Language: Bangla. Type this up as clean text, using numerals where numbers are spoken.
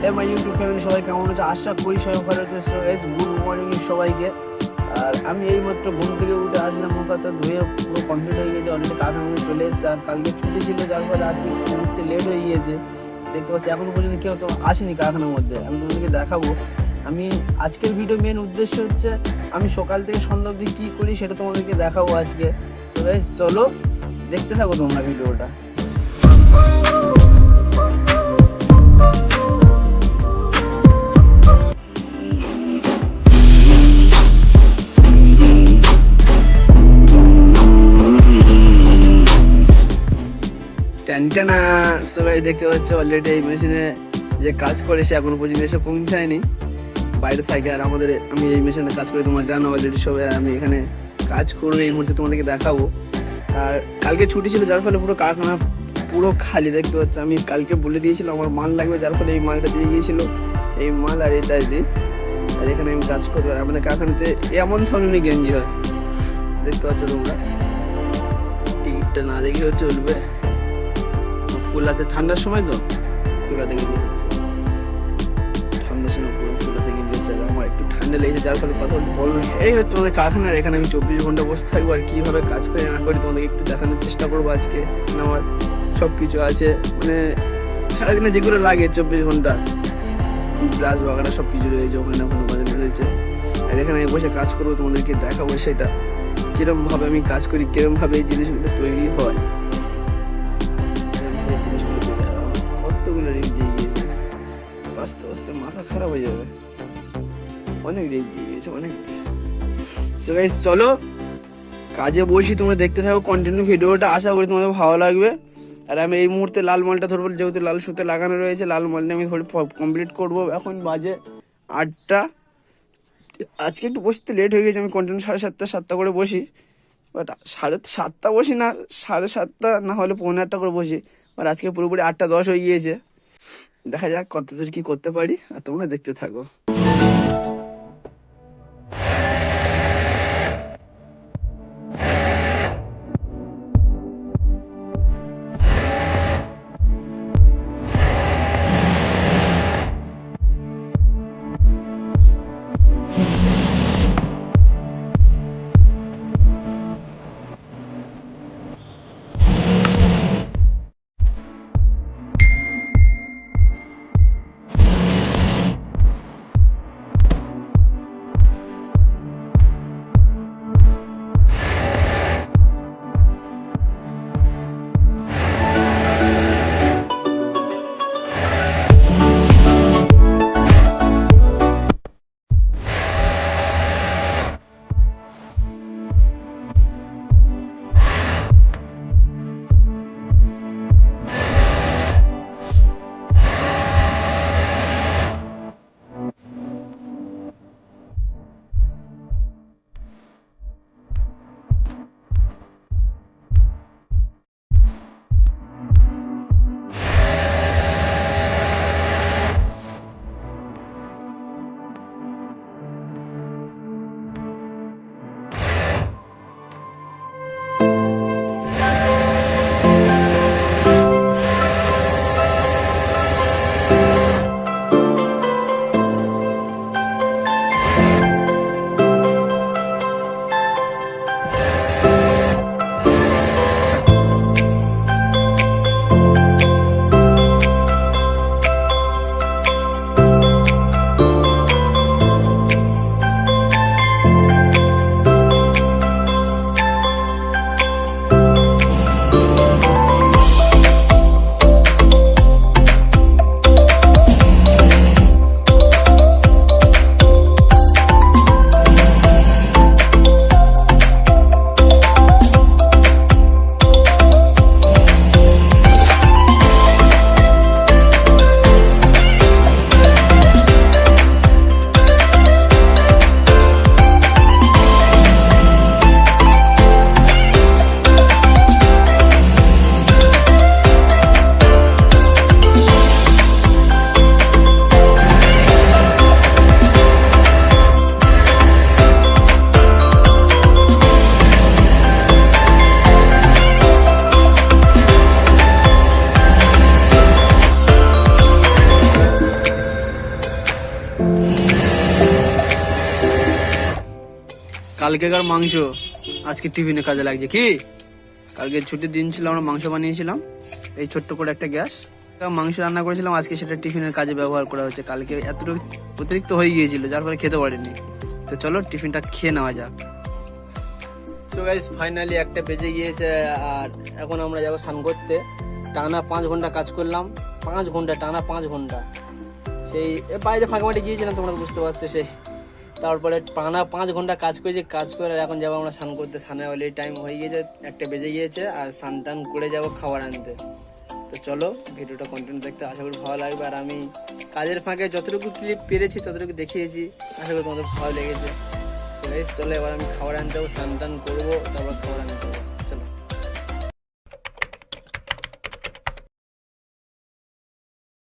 আমার ইউটিউব ফ্যামিলি সবাই কেমন হচ্ছে, আশা করি সবাই ভালো হচ্ছে। গুড মর্নিং সবাইকে। আর আমি এই মাত্র ঘুম থেকে উঠে আসলাম, মুখ হাত ধুয়ে পুরো কমপ্লিট হয়ে গেছে, অলরেডি কারখানা চলে এসেছে। আর কালকে ছুটি ছিল, যার ফলে আজকে উঠতে লেট হয়ে গিয়েছে। দেখতে পাচ্ছি এখনো পর্যন্ত কেউ তো আসেনি কারখানার মধ্যে। আমি তোমাদেরকে দেখাবো। আমি আজকের ভিডিও মেন উদ্দেশ্য হচ্ছে আমি সকাল থেকে সন্ধ্যা অবধি কী করি সেটা তোমাদেরকে দেখাবো আজকে। সো গাইস চলো দেখতে থাকো তোমরা ভিডিওটা। ট্যানটানা সবাই দেখতে পাচ্ছ, অলরেডি এই মেশিনে যে কাজ করে সে এখনো পর্যন্ত এসে পৌঁছায়নি বাইরে থাকে। আর আমি এই মেশিনে কাজ করি, তোমার জানো অলরেডি সবাই। আমি এখানে কাজ করবো এই মুহূর্তে, তোমাদেরকে দেখাবো। আর কালকে ছুটি ছিল, যার ফলে পুরো কারখানা পুরো খালি দেখতে পাচ্ছ। আমি কালকে বলে দিয়েছিলাম আমার মাল লাগবে, যার ফলে এই মালটা দিয়ে গিয়েছিল। এই মাল আর এটা আর এখানে আমি কাজ করবো। আর আমাদের কারখানাতে এমন ধরনের গেঞ্জি হয় দেখতে পাচ্ছ তোমরা, টিকিটটা না দেখেও চলবে। কুলাতে ঠান্ডার সময় তো কুলাতে গেঞ্জি হচ্ছে, ঠান্ডার সময় পুরো কুলাতে গেঞ্জি হচ্ছে। আমার একটু ঠান্ডা লেগেছে, যার ফলে কথা বলতে বলবো। এই হচ্ছে আমাদের কারখানার, এখানে আমি 24 ঘন্টা বসে থাকবো। আর কীভাবে কাজ করে না করি তোমাদেরকে একটু দেখানোর চেষ্টা করবো আজকে। আমার সব কিছু আছে, মানে সারাদিনে যেগুলো লাগে 24 ঘন্টা, ব্রাশ বাগারা সব কিছু রয়েছে ওখানে, ওখানে বাজানো রয়েছে। আর এখানে আমি বসে কাজ করবো, তোমাদেরকে দেখাবো সেটা কিরমভাবে আমি কাজ করি, কিরমভাবে এই জিনিসগুলো তৈরি হয়। কতগুলো রিং দিয়ে গিয়েছে, আস্তে আস্তে মাথা খারাপ হয়ে যাবে। অনেক রিং দিয়ে গিয়েছে, অনেক। সো গাইস চলো কাজে বসি, তোমরা দেখতে থাকো কন্টিনিউ ভিডিওটা, আশা করি তোমাদের ভালো লাগবে। আর আমি এই মুহূর্তে লাল মালটা ধরবো, যেহেতু লাল সুতে লাগানো রয়েছে, লাল মালটা আমি ধরে কমপ্লিট করবো। এখন বাজে 8টা। আজকে একটু বসতে লেট হয়ে গেছে, আমি কন্টিনিউ 7:30 করে বসি। বাট 7:30 বসি না, 7:30 না হলে 7:45 করে বসি। আর আজকে পুরোপুরি 8:10 হয়ে গিয়েছে। দেখা যাক কতদূর কি করতে পারি, আর তোমরা দেখতে থাকো। কালকেকার মাংস আজকে টিফিনে কাজে লাগছে কি? কালকে ছুটির দিন ছিল, আমরা মাংস বানিয়েছিলাম এই ছোট্ট করে একটা গ্যাস মাংস রান্না করেছিলাম, আজকে সেটা টিফিনের কাজে ব্যবহার করা হচ্ছে। কালকে এতটুকু অতিরিক্ত হয়ে গিয়েছিল যার ফলে খেতে পারিনি। তো চলো টিফিনটা খেয়ে নেওয়া যাক। সো গাইস ফাইনালি 1টা বেজে গিয়েছে আর এখন আমরা যাবো স্নান করতে। টানা 5 ঘন্টা কাজ করলাম, 5 ঘন্টা টানা 5 ঘন্টা। সেই বাইরে ফাঁকামাটি গিয়েছিলাম, তোমরা বুঝতে পারছো। সেই তারপরে টানা 5 ঘন্টা কাজ করেছি, কাজ করে এখন যাবো আমরা স্নান করতে। স্নানে অলরেডি টাইম হয়ে গিয়েছে, 1টা বেজে গিয়েছে আর স্নান টান করে যাবো খাবার আনতে। তো চলো ভিডিওটা কন্টিনিউ দেখতে, আশা করি ভালো লাগবে। আর আমি কাজের ফাঁকে যতটুকু ক্লিপ পেরেছি ততটুকু দেখিয়েছি, আশা করি তোমাদের ভালো লেগেছে। চলো এবার আমি খাবার আনতে যাবো, স্নান টান করবো, তারপর খাবার আনতে যাবো।